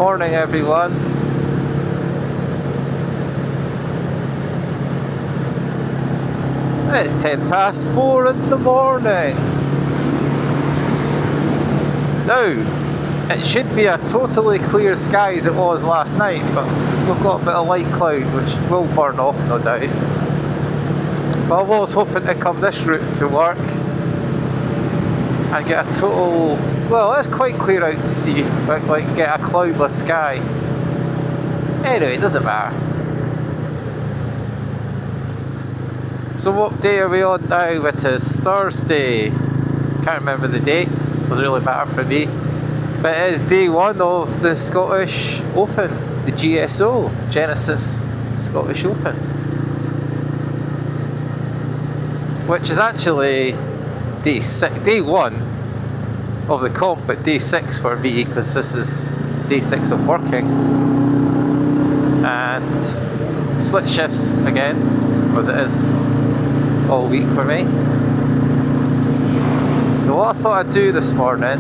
Morning everyone. It's 4:10 in the morning. Now, it should be a totally clear sky as it was last night, but we've got a bit of light cloud which will burn off no doubt. But I was hoping to come this route to work and get a total, well, it's quite clear out to sea, but like get a cloudless sky. Anyway, it doesn't matter. So what day are we on now? It is Thursday. Can't remember the date, doesn't really matter for me. But it is day one of the Scottish Open, the GSO, Genesis Scottish Open. Which is actually day one of the comp, but day 6 for me, because this is day 6 of working. And split shifts again, as it is all week for me. So what I thought I'd do this morning,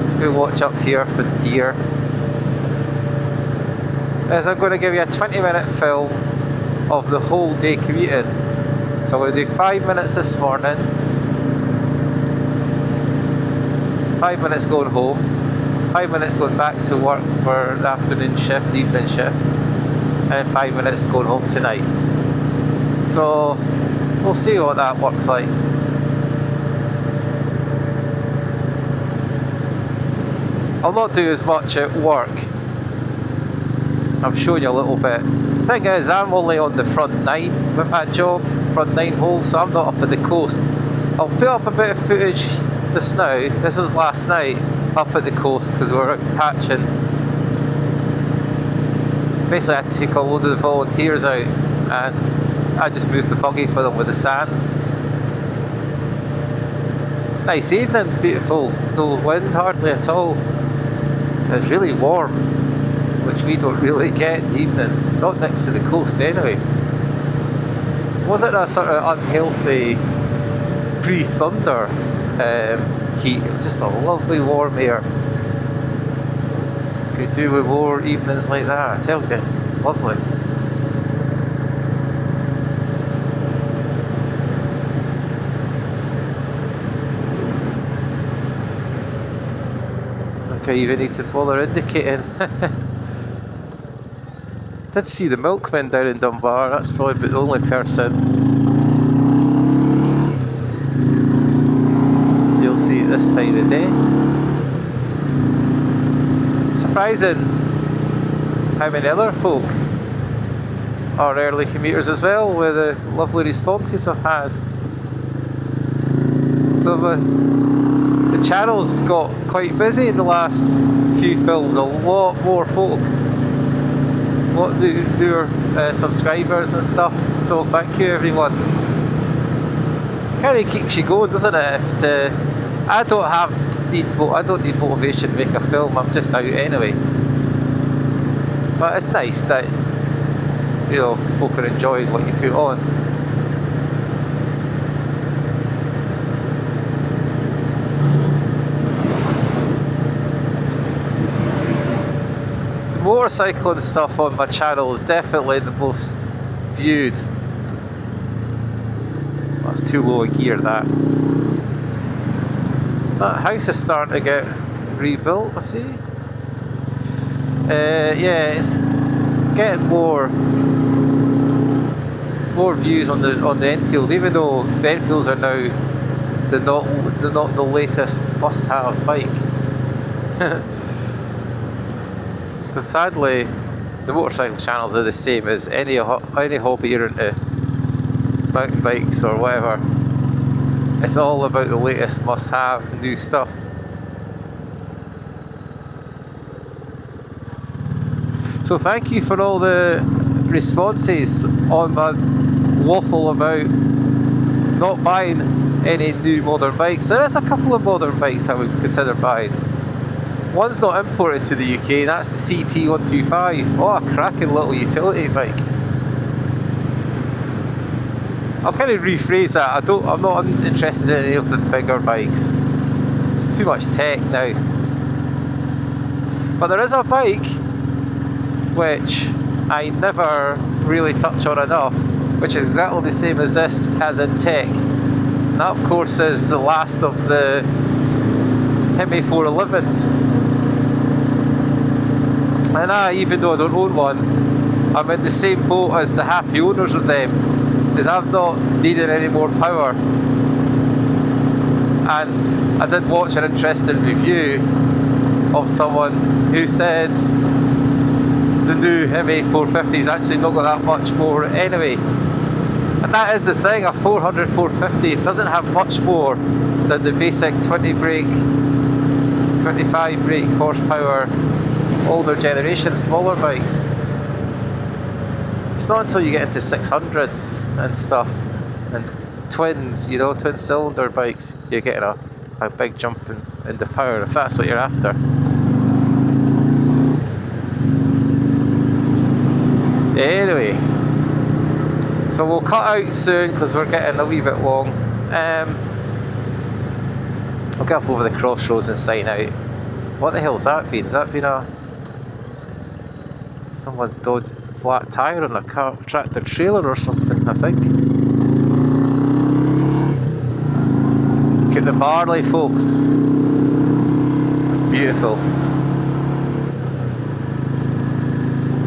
just going to watch up here for deer, is I'm going to give you a 20-minute film of the whole day commuting. So I'm going to do 5 minutes this morning, 5 minutes going home, 5 minutes going back to work for the afternoon shift, the evening shift, and then 5 minutes going home tonight. So we'll see what that works like. I'll not do as much at work. I've shown you a little bit. The thing is, I'm only on the front 9 with my job, front 9 hole, so I'm not up at the coast. I'll put up a bit of footage this was last night, up at the coast, because we were patching. Basically I took a load of the volunteers out and I just moved the buggy for them with the sand. Nice evening, beautiful, no wind hardly at all. It's really warm, which we don't really get in the evenings, not next to the coast anyway. Wasn't a sort of unhealthy pre-thunder heat, it was just a lovely warm air. Could do with more evenings like that, I tell you, it's lovely. Okay, you even need to bother indicating. Did see the milkman down in Dunbar, that's probably the only person you'll see at this time of day. Surprising how many other folk are early commuters as well, with the lovely responses I've had. So the channel's got quite busy in the last few films, a lot more folk. A lot newer subscribers and stuff, so thank you everyone. Kind of keeps you going, doesn't it? I don't need motivation to make a film, I'm just out anyway. But it's nice that, you know, folk are enjoying what you put on. The motorcycling stuff on my channel is definitely the most viewed. That's too low a gear, that. That house is starting to get rebuilt, I see. Yeah, it's getting more views on the Enfield, even though the Enfields are now they're not the latest must-have bike. Because sadly, the motorcycle channels are the same as any hobby you're into, mountain bikes or whatever. It's all about the latest must-have new stuff. So thank you for all the responses on my waffle about not buying any new modern bikes. There is a couple of modern bikes I would consider buying. One's not imported to the UK, and that's the CT125. Oh, a cracking little utility bike. I'll kind of rephrase that. I'm not interested in any of the bigger bikes. There's too much tech now. But there is a bike which I never really touch on enough, which is exactly the same as this, as in tech. And that of course is the last of the Hemi 411s. And even though I don't own one, I'm in the same boat as the happy owners of them, because I've not needed any more power. And I did watch an interesting review of someone who said the new Hemi 450 is actually not got that much more anyway. And that is the thing, a 400 450 doesn't have much more than the basic 20 brake, 25 brake horsepower older generation smaller bikes. It's not until you get into 600s and stuff and twins, you know, twin cylinder bikes, you're getting a big jump in the power, if that's what you're after. Anyway, so we'll cut out soon because we're getting a wee bit long. I'll get up over the crossroads and sign out. What the hell's that been? Has that been someone's flat tyre on a tractor trailer or something, I think. Look at the barley, folks. It's beautiful.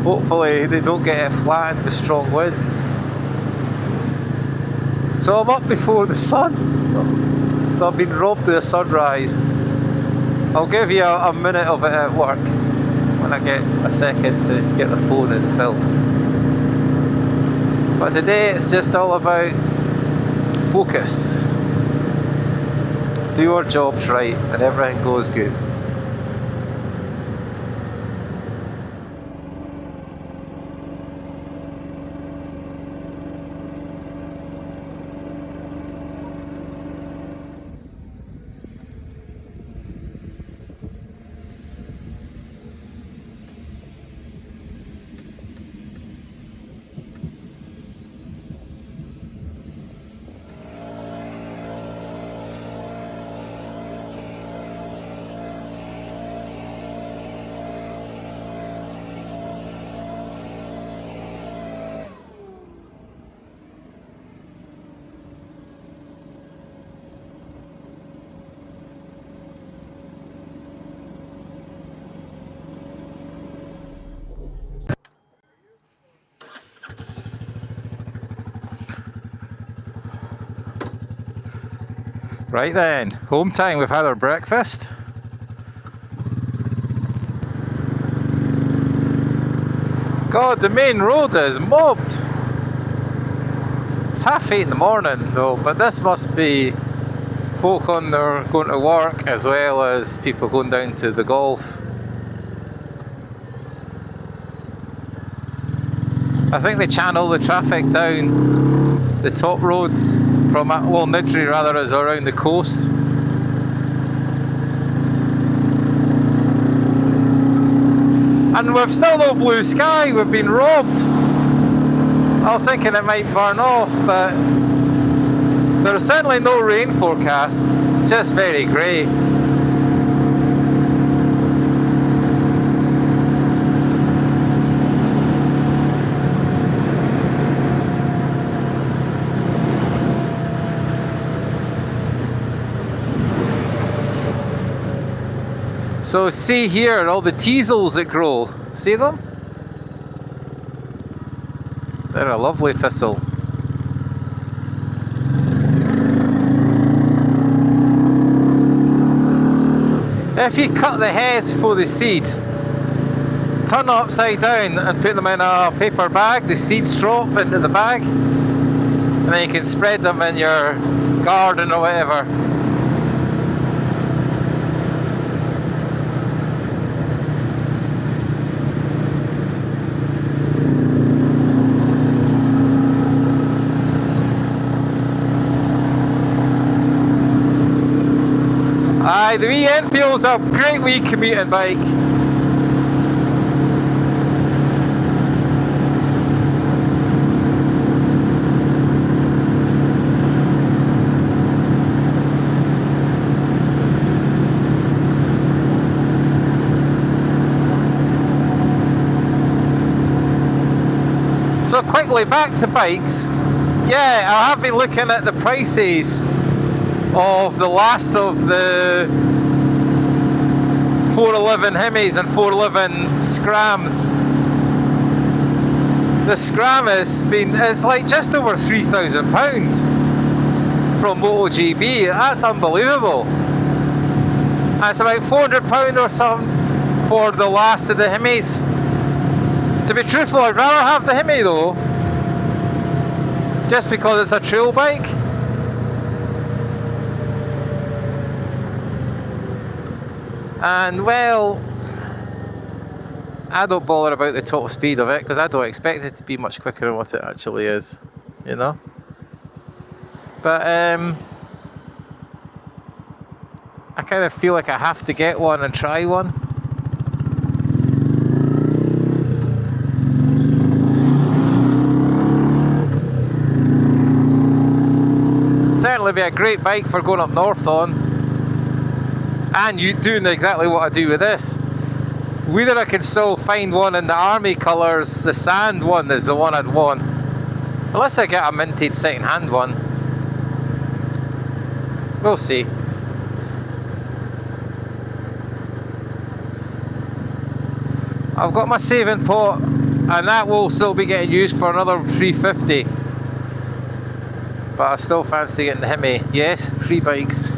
Hopefully they don't get it flattened with strong winds. So I'm up before the sun. So I've been robbed of the sunrise. I'll give you a minute of it at work when I get a second to get the phone and film. But today it's just all about focus. Do our jobs right and everything goes good. Right then, home time, we've had our breakfast. God, the main road is mobbed. It's 8:30 in the morning though, but this must be folk on their going to work as well as people going down to the golf. I think they channel the traffic down the top roads from Nidri rather as around the coast. And we've still no blue sky, we've been robbed. I was thinking it might burn off, but there's certainly no rain forecast, it's just very grey. So see here, all the teasels that grow, see them? They're a lovely thistle. If you cut the heads for the seed, turn them upside down and put them in a paper bag, the seeds drop into the bag, and then you can spread them in your garden or whatever. Aye, the wee Enfield's a great wee commuting bike. So quickly back to bikes. Yeah, I have been looking at the prices of the last of the 411 Hemis and 411 Scrams. The Scram it's like just over £3,000 from MotoGP. That's unbelievable. And it's about £400 or something for the last of the Hemis. To be truthful, I'd rather have the Hemi though, just because it's a trail bike. And well, I don't bother about the top speed of it because I don't expect it to be much quicker than what it actually is, you know. But I kind of feel like I have to get one and try one. Certainly be a great bike for going up north on, and you doing exactly what I do with this. Whether I can still find one in the army colours, the sand one is the one I'd want, unless I get a minted second hand one. We'll see. I've got my saving pot, and that will still be getting used for another 350. But I still fancy getting the Hemi. Yes, free bikes.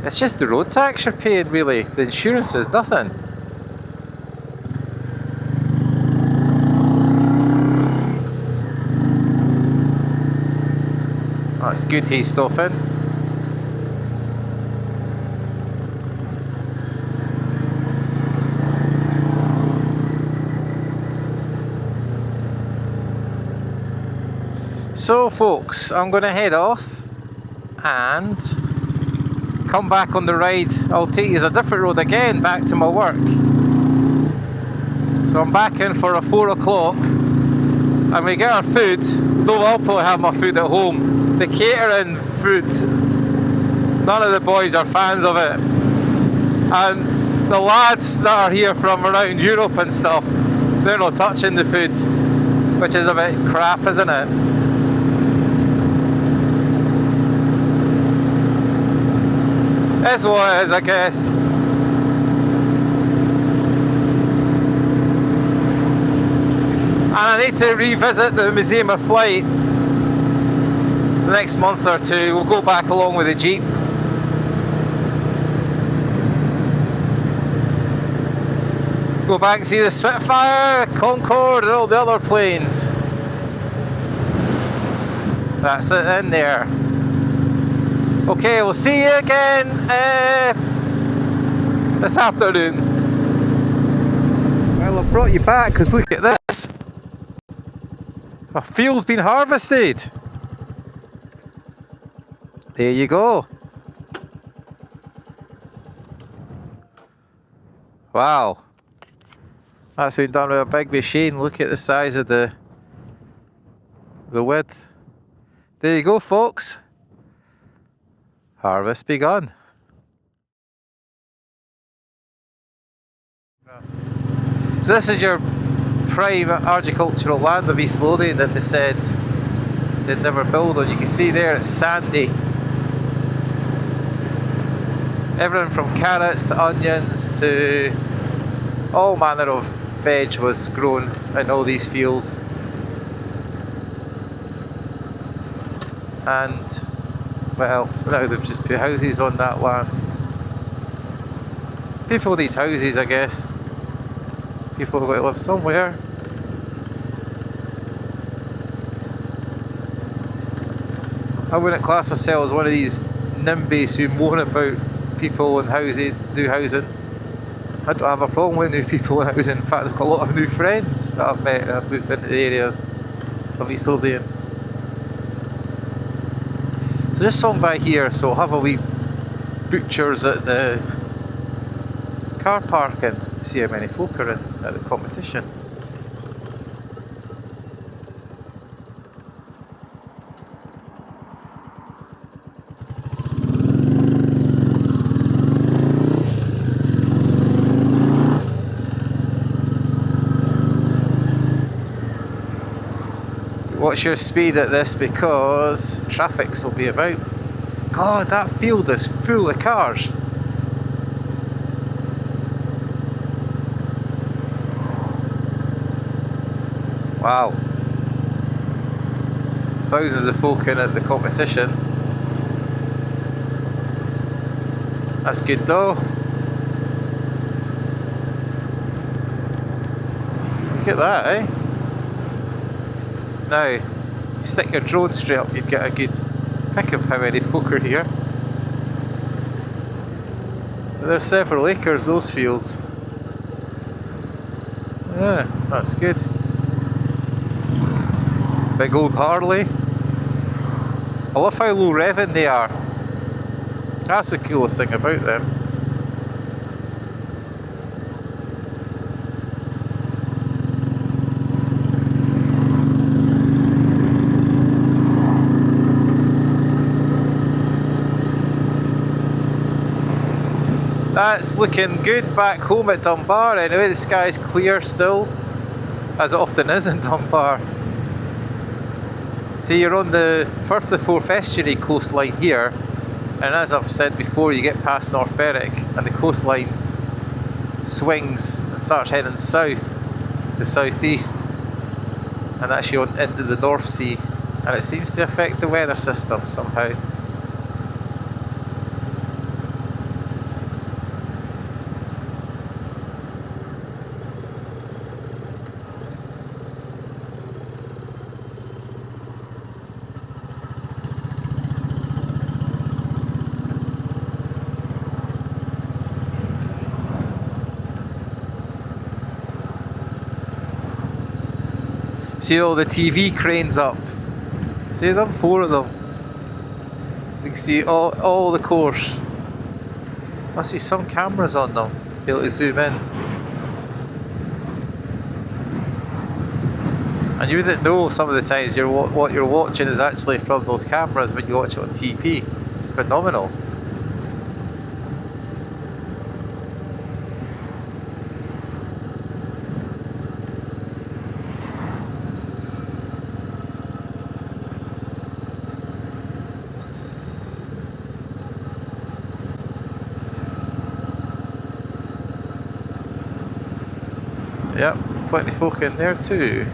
It's just the road tax you're paying, really. The insurance is nothing. Oh, it's good he's stopping. So folks, I'm going to head off and come back on the ride. I'll take you a different road again back to my work. So I'm back in for a 4 o'clock and we get our food, though I'll probably have my food at home. The catering food, none of the boys are fans of it. And the lads that are here from around Europe and stuff, they're not touching the food, which is a bit crap, isn't it? That's what it is, I guess. And I need to revisit the Museum of Flight the next month or two. We'll go back along with the Jeep. Go back and see the Spitfire, Concorde and all the other planes. That's it in there. Okay, we'll see you again this afternoon. Well, I've brought you back because look at this. A field's been harvested. There you go. Wow. That's been done with a big machine. Look at the size of the width. There you go, folks. Harvest begun. So this is your prime agricultural land of East Lothian that they said they'd never build on. You can see there it's sandy. Everything from carrots to onions to all manner of veg was grown in all these fields. And well, now they've just put houses on that land. People need houses, I guess. People have got to live somewhere. I wouldn't class myself as one of these NIMBYs who moan about people and housing, new housing. I don't have a problem with new people and housing. In fact, I've got a lot of new friends that I've met and I've moved into the areas of East Lothian. So just swung by here, so I'll have a wee butchers at the car park and see how many folk are in at the competition. Watch your speed at this because traffics will be about. God, that field is full of cars. Wow. Thousands of folk in at the competition. That's good though. Look at that, eh? Now, you stick your drone straight up, you'd get a good pic of how many folk are here. But there's several acres, those fields. Yeah, that's good. Big old Harley. I love how low revving they are. That's the coolest thing about them. That's looking good back home at Dunbar. Anyway, the sky's clear still, as it often is in Dunbar. See, you're on the Firth of Forth estuary coastline here, and as I've said before, you get past North Berwick and the coastline swings and starts heading south to southeast, and actually on into the North Sea, and it seems to affect the weather system somehow. See all the TV cranes up. See them? 4 of them. You can see all the course. Must be some cameras on them to be able to zoom in. And you wouldn't know some of the times what you're watching is actually from those cameras when you watch it on TV. It's phenomenal. Yep, plenty of folk in there too.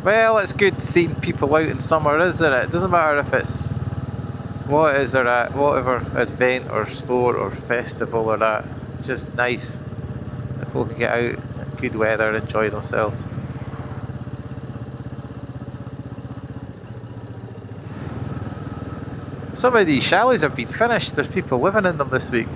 Well, it's good seeing people out in summer, isn't it? It doesn't matter if it's what is there at, whatever event or sport or festival or that. It's just nice that folk can get out in good weather and enjoy themselves. Some of these chalets have been finished. There's people living in them this week.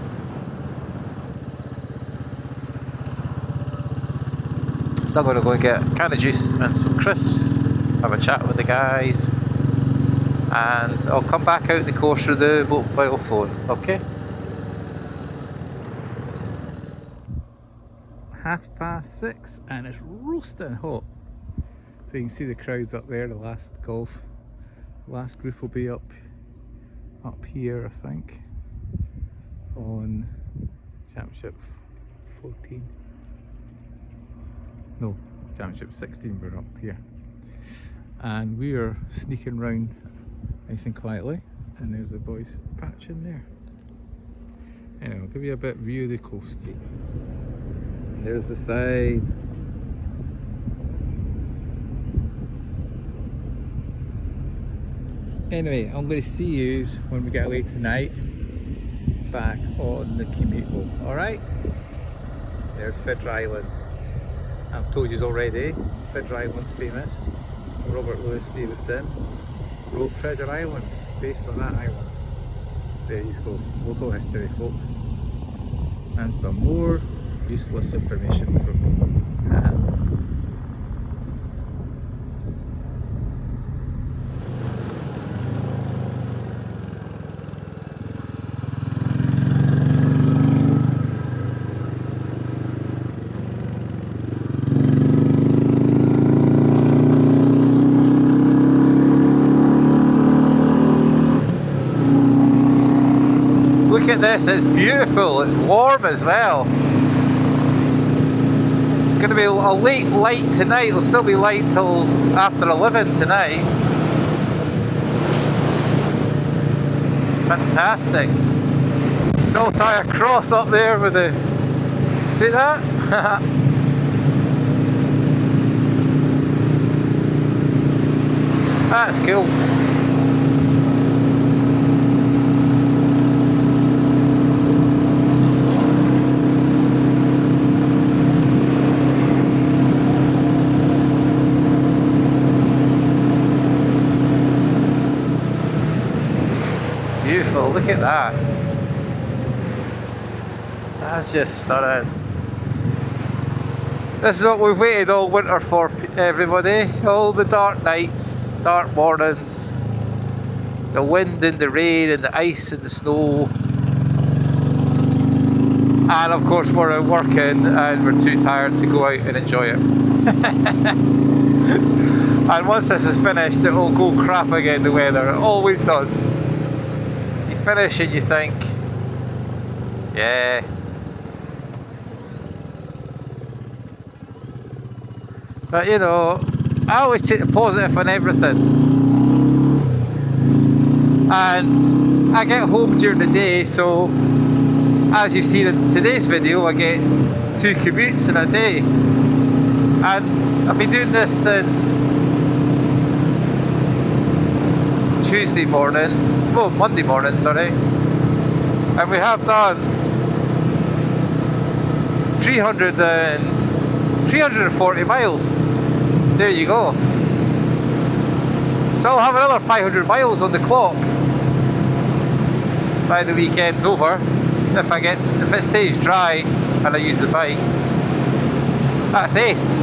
So I'm going to go and get a can of juice and some crisps, have a chat with the guys, and I'll come back out in the course with the mobile phone, okay? 6:30 and it's roasting hot. So you can see the crowds up there, the last golf. The last group will be up here, I think, on Championship 14. No, Championship 16 we're up here. And we are sneaking round nice and quietly, and there's the boys patch in there. Anyway, I'll give you a bit view of the coast. There's the side. Anyway, I'm going to see you when we get away tonight back on the commute home, alright? There's Fidra Island. I've told you already, Fidra Island's famous. Robert Louis Stevenson wrote Treasure Island based on that island. There you go, local history folks. And some more useless information from me. Look at this, it's beautiful, it's warm as well. It's going to be a late light tonight, it'll still be light till after 11 tonight. Fantastic. Saltire Cross up there with the... See that? That's cool. Beautiful, look at that. That's just stunning. This is what we've waited all winter for, everybody. All the dark nights, dark mornings, the wind and the rain and the ice and the snow. And of course we're working and we're too tired to go out and enjoy it. And once this is finished, it will go crap again, the weather. It always does. You finish and you think, yeah. But you know, I always take the positive on everything. And I get home during the day, so as you've seen in today's video, I get 2 commutes in a day. And I've been doing this since Monday morning, sorry. And we have done 340 miles. There you go. So I'll have another 500 miles on the clock by the weekend's over, if it stays dry and I use the bike. That's ace.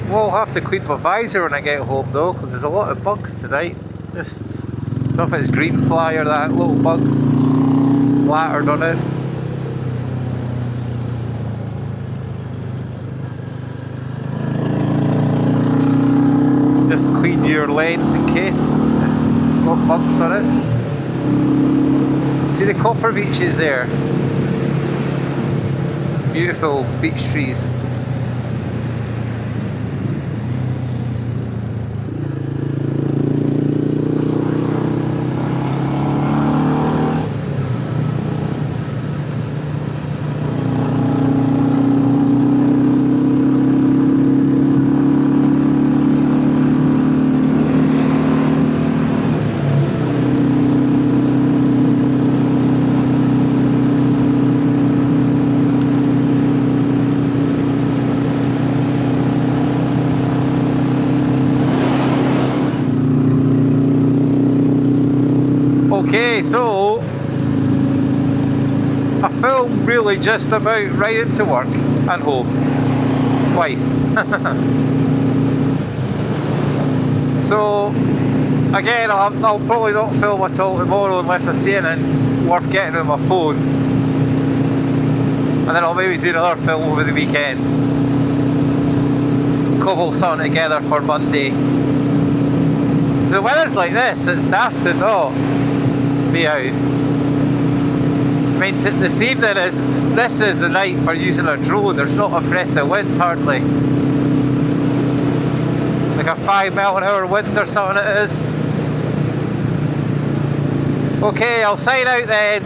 We'll have to clean my visor when I get home though, because there's a lot of bugs tonight. Just, I don't know if it's green fly or that, little bugs splattered on it. Just clean your lens in case it's got bugs on it. See the copper beaches there? Beautiful beach trees. Okay, so I filmed really just about right into work and home twice. So again, I'll probably not film at all tomorrow unless I see anything worth getting on my phone, and then I'll maybe do another film over the weekend, cobble something together for Monday. The weather's like this, it's daft and all. Be out. I mean, this evening this is the night for using a drone. There's not a breath of wind hardly. Like a 5 mile an hour wind or something it is. Okay, I'll sign out then.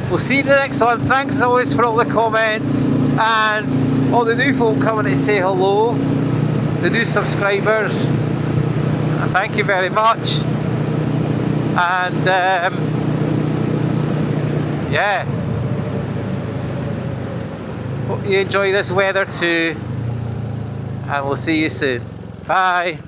We'll see you in the next one. Thanks as always for all the comments and all the new folk coming to say hello. The new subscribers. Thank you very much. And yeah, hope you enjoy this weather too, and we'll see you soon. Bye.